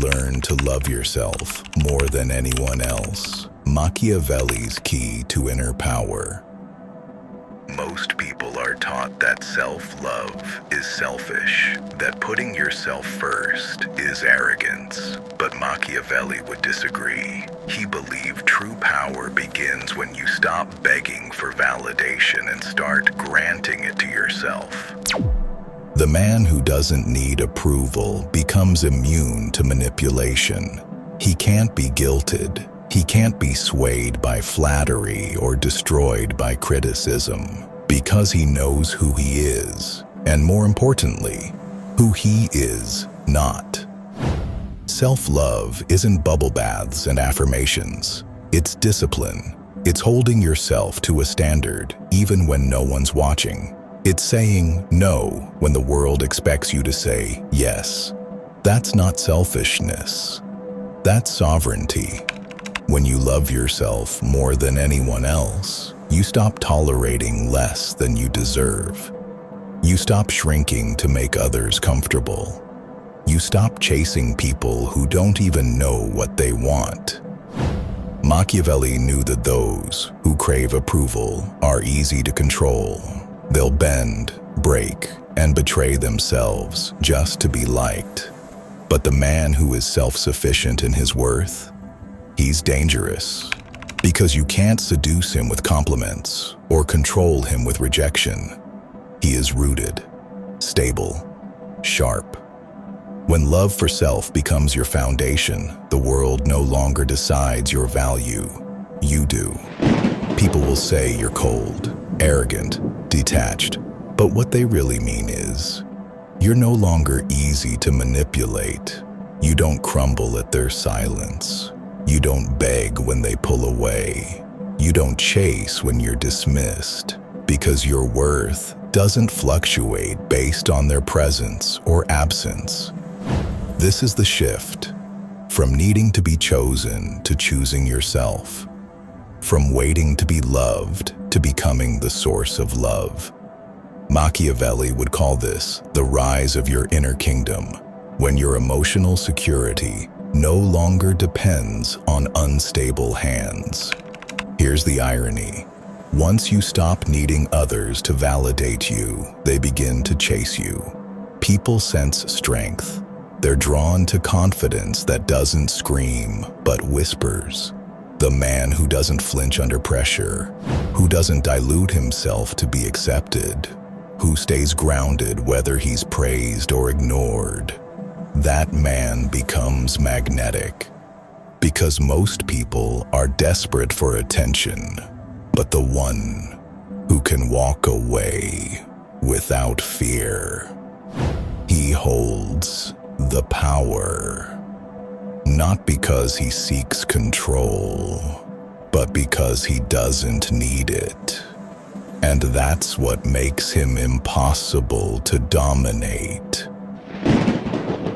learn to love yourself more than anyone else. Machiavelli's key to inner power. Most people are taught that self-love is selfish, that putting yourself first is arrogance. But Machiavelli would disagree. He believed true power begins when you stop begging for validation and start granting it to yourself. The man who doesn't need approval becomes immune to manipulation. He can't be guilted. He can't be swayed by flattery or destroyed by criticism, because he knows who he is, and more importantly, who he is not. Self-love isn't bubble baths and affirmations. It's discipline. It's holding yourself to a standard, even when no one's watching. It's saying no when the world expects you to say yes. That's not selfishness. That's sovereignty. When you love yourself more than anyone else, you stop tolerating less than you deserve. You stop shrinking to make others comfortable. You stop chasing people who don't even know what they want. Machiavelli knew that those who crave approval are easy to control. They'll bend, break, and betray themselves just to be liked. But the man who is self-sufficient in his worth, he's dangerous, because you can't seduce him with compliments or control him with rejection. He is rooted, stable, sharp. When love for self becomes your foundation, the world no longer decides your value. You do. People will say you're cold, arrogant, detached, but what they really mean is, you're no longer easy to manipulate. You don't crumble at their silence. You don't beg when they pull away. You don't chase when you're dismissed, because your worth doesn't fluctuate based on their presence or absence. This is the shift, from needing to be chosen to choosing yourself, from waiting to be loved to becoming the source of love. Machiavelli would call this the rise of your inner kingdom, when your emotional security no longer depends on unstable hands. Here's the irony. Once you stop needing others to validate you, they begin to chase you. People sense strength. They're drawn to confidence that doesn't scream, but whispers. The man who doesn't flinch under pressure, who doesn't dilute himself to be accepted, who stays grounded whether he's praised or ignored. That man becomes magnetic, because most people are desperate for attention, but the one who can walk away without fear, he holds the power, not because he seeks control, but because he doesn't need it. And that's what makes him impossible to dominate.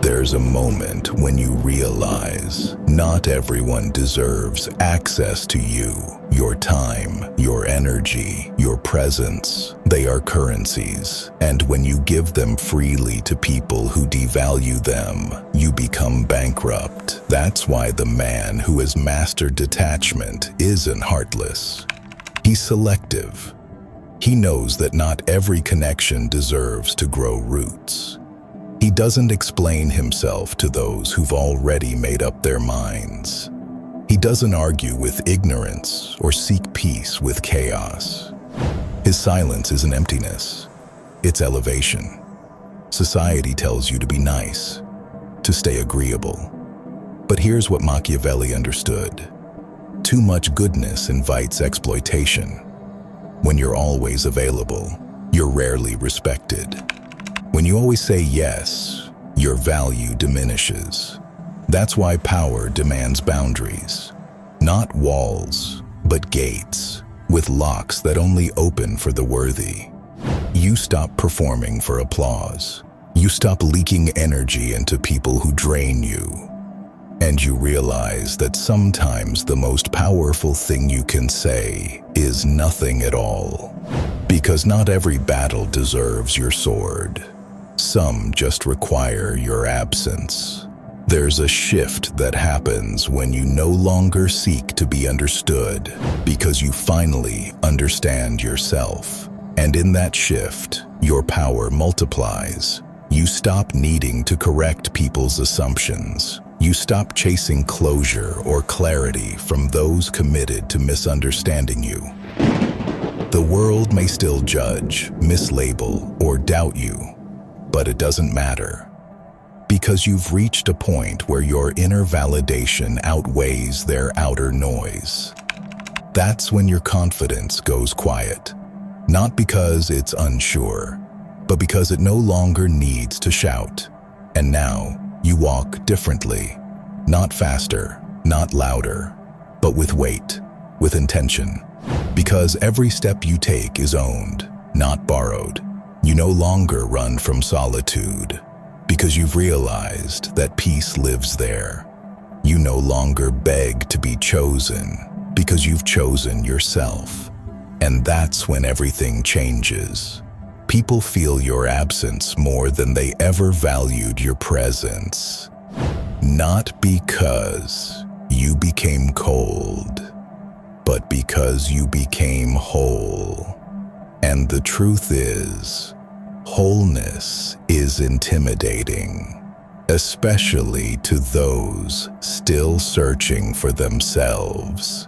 There's a moment when you realize not everyone deserves access to you, your time, your energy, your presence. They are currencies, and when you give them freely to people who devalue them, you become bankrupt. That's why the man who has mastered detachment isn't heartless. He's selective. He knows that not every connection deserves to grow roots. He doesn't explain himself to those who've already made up their minds. He doesn't argue with ignorance or seek peace with chaos. His silence isn't emptiness, it's elevation. Society tells you to be nice, to stay agreeable. But here's what Machiavelli understood. Too much goodness invites exploitation. When you're always available, you're rarely respected. When you always say yes, your value diminishes. That's why power demands boundaries. Not walls, but gates, with locks that only open for the worthy. You stop performing for applause. You stop leaking energy into people who drain you. And you realize that sometimes the most powerful thing you can say is nothing at all. Because not every battle deserves your sword. Some just require your absence. There's a shift that happens when you no longer seek to be understood because you finally understand yourself. And in that shift, your power multiplies. You stop needing to correct people's assumptions. You stop chasing closure or clarity from those committed to misunderstanding you. The world may still judge, mislabel, or doubt you, but it doesn't matter. Because you've reached a point where your inner validation outweighs their outer noise. That's when your confidence goes quiet. Not because it's unsure, but because it no longer needs to shout. And now, you walk differently. Not faster, not louder, but with weight, with intention. Because every step you take is owned, not borrowed. You no longer run from solitude, because you've realized that peace lives there. You no longer beg to be chosen, because you've chosen yourself. And that's when everything changes. People feel your absence more than they ever valued your presence. Not because you became cold, but because you became whole. And the truth is, wholeness is intimidating, especially to those still searching for themselves.